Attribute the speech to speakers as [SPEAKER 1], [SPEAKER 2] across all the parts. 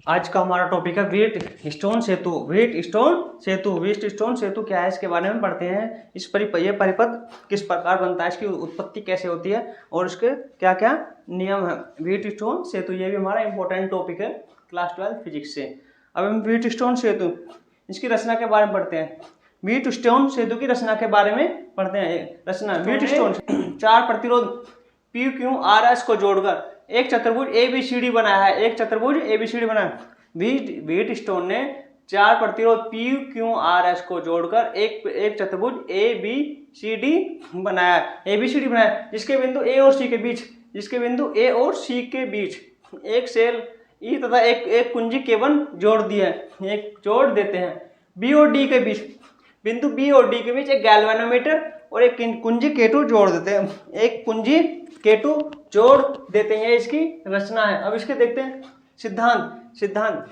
[SPEAKER 1] आज का हमारा टॉपिक है व्हीट स्टोन सेतु। व्हीट स्टोन सेतु क्या है, इसके बारे में पढ़ते हैं। ये परिपथ किस प्रकार बनता है, इसकी उत्पत्ति कैसे होती है और इसके क्या क्या नियम है। व्हीट स्टोन सेतु ये भी हमारा इंपॉर्टेंट टॉपिक है क्लास 12 फिजिक्स से। अब हम व्हीट स्टोन सेतु इसकी रचना के बारे में पढ़ते हैं। व्हीट स्टोन सेतु की रचना के बारे में पढ़ते हैं। रचना व्हीट स्टोन 4 प्रतिरोध पी क्यू आर एस को जोड़कर एक चतुर्भुज एबीसीडी बनाया है। एक चतुर्भुज एबीसीडी बनाया। व्हीट स्टोन ने 4 प्रतिरोध पी क्यू आर एस को जोड़कर एक चतुर्भुज ए बी सी डी बनाया। एबीसीडी बनाया जिसके बिंदु ए और सी के बीच एक सेल ई तथा एक कुंजी केबल जोड़ देते हैं। बी और डी के बीच बिंदु बी और डी के बीच एक गैल्वेनोमीटर और एक कुंजी केटू जोड़ देते हैं। इसकी रचना है। अब इसके देखते हैं सिद्धांत।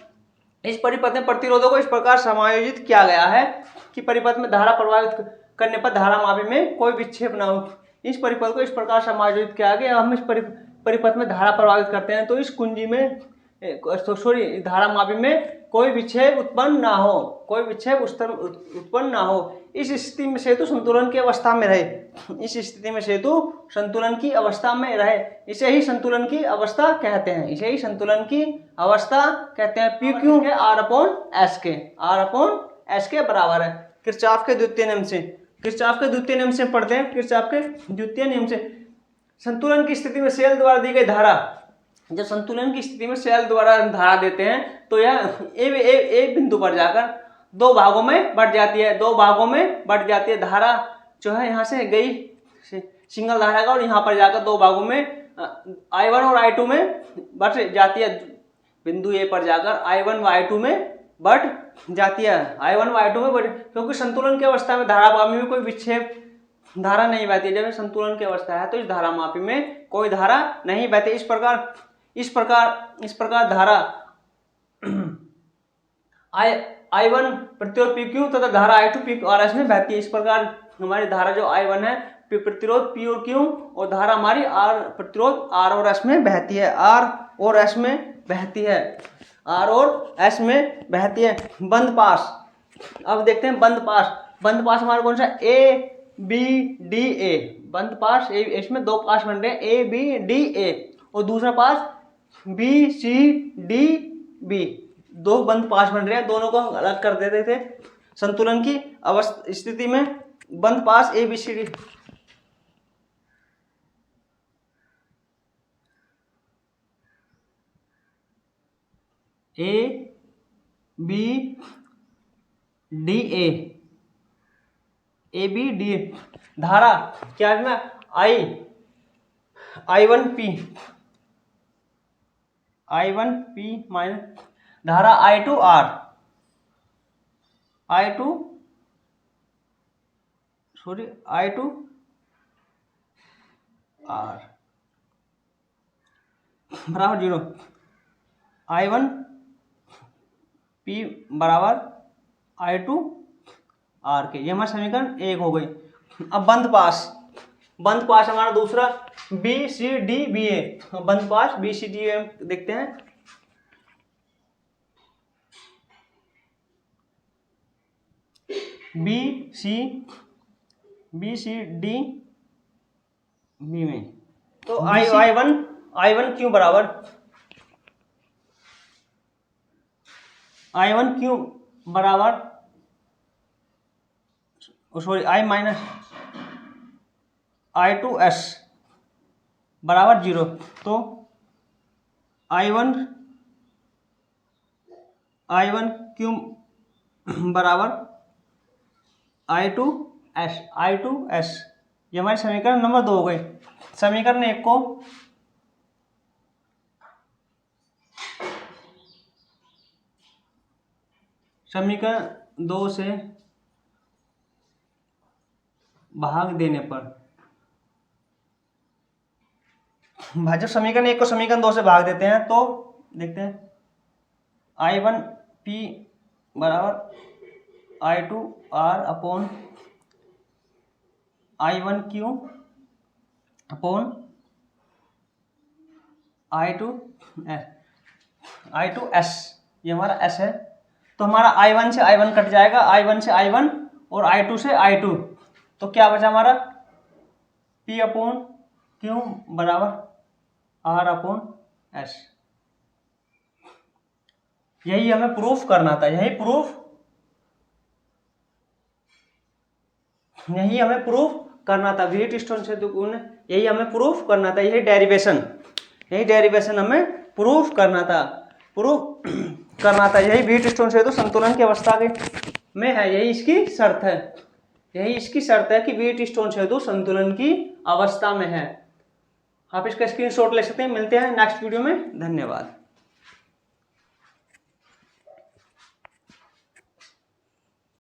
[SPEAKER 1] इस परिपथ में प्रतिरोधों को इस प्रकार समायोजित किया गया है कि परिपथ में धारा प्रवाहित करने पर धारामापी में कोई विक्षेप न हो। इस परिपथ को इस प्रकार समायोजित किया गया। हम इस परिपथ में धारा प्रवाहित करते हैं तो इस कुंजी में धारामापी में कोई विक्षेप उत्पन्न ना हो। इस स्थिति में सेतु संतुलन की अवस्था में रहे। इसे ही संतुलन की अवस्था कहते हैं। पी क्यू के आर अपॉन एस के बराबर है। किरचॉफ के द्वितीय नियम से पढ़ते हैं। किरचॉफ के द्वितीय नियम से संतुलन की स्थिति में सेल द्वारा दी गई धारा, जब संतुलन की स्थिति में सेल द्वारा धारा देते हैं तो यह एक बिंदु पर जाकर दो भागों में बढ़ जाती है। धारा जो है यहाँ से गई सिंगल धारा का और यहाँ पर जाकर दो भागों में I1 और I2 में बढ़ जाती है। बिंदु ए पर जाकर I1 व I2 में बढ़ जाती है। क्योंकि संतुलन की अवस्था में धारामापी में कोई विक्षेप धारा नहीं बहती। जब संतुलन की अवस्था है तो इस धारामापी में कोई धारा नहीं बहती। इस प्रकार धारा I1 प्रतिरोध PQ तथा धारा I2 PRS में बहती है। इस प्रकार हमारी धारा जो I1 है प्रतिरोध P और Q और धारा हमारी प्रतिरोध R और S में बहती है। बंद पास। अब देखते हैं बंद पास हमारा कौन सा A B D A। बंद पास इसमें दो पास बन रहे हैं A B D A और दूसरा पास B C D B। दो बंद पास बन रहे हैं, दोनों को हम अलग कर देते थे। संतुलन की स्थिति में बंद पास A B C D A B D A धारा क्या है I1 P माइनस धारा I2 R बराबर 0। I1 P बराबर I2 R के। ये हमारा समीकरण 1 हो गई। अब बंद पास हमारा दूसरा B C D B A। बंद पास B C D A देखते हैं। B C D B में तो I1 क्यों बराबर I माइनस I2S बराबर 0। तो I1 क्यों बराबर I2S। ये हमारे समीकरण नंबर 2 हो गए। समीकरण 1 को समीकरण 2 से भाग देने पर, जब समीकरण 1 को समीकरण 2 से भाग देते हैं तो देखते हैं I1 P बराबर I2 R upon I1 Q upon I2S ये हमारा S है। तो हमारा I1 से I1 कट जाएगा, I1 से I1 और I2 से I2। तो क्या बचा हमारा P अपॉन Q बराबर R अपॉन S। यही हमें प्रूफ करना था, यही हमें प्रूफ करना था व्हीट स्टोन सेतु गुण, यही हमें प्रूफ करना था, यही डेरिवेशन हमें प्रूफ करना था, यही व्हीट स्टोन सेतु संतुलन की अवस्था में है, यही इसकी शर्त है कि व्हीट स्टोन सेतु संतुलन की अवस्था में है। आप इसका स्क्रीनशॉट ले सकते हैं। मिलते हैं नेक्स्ट वीडियो में, धन्यवाद।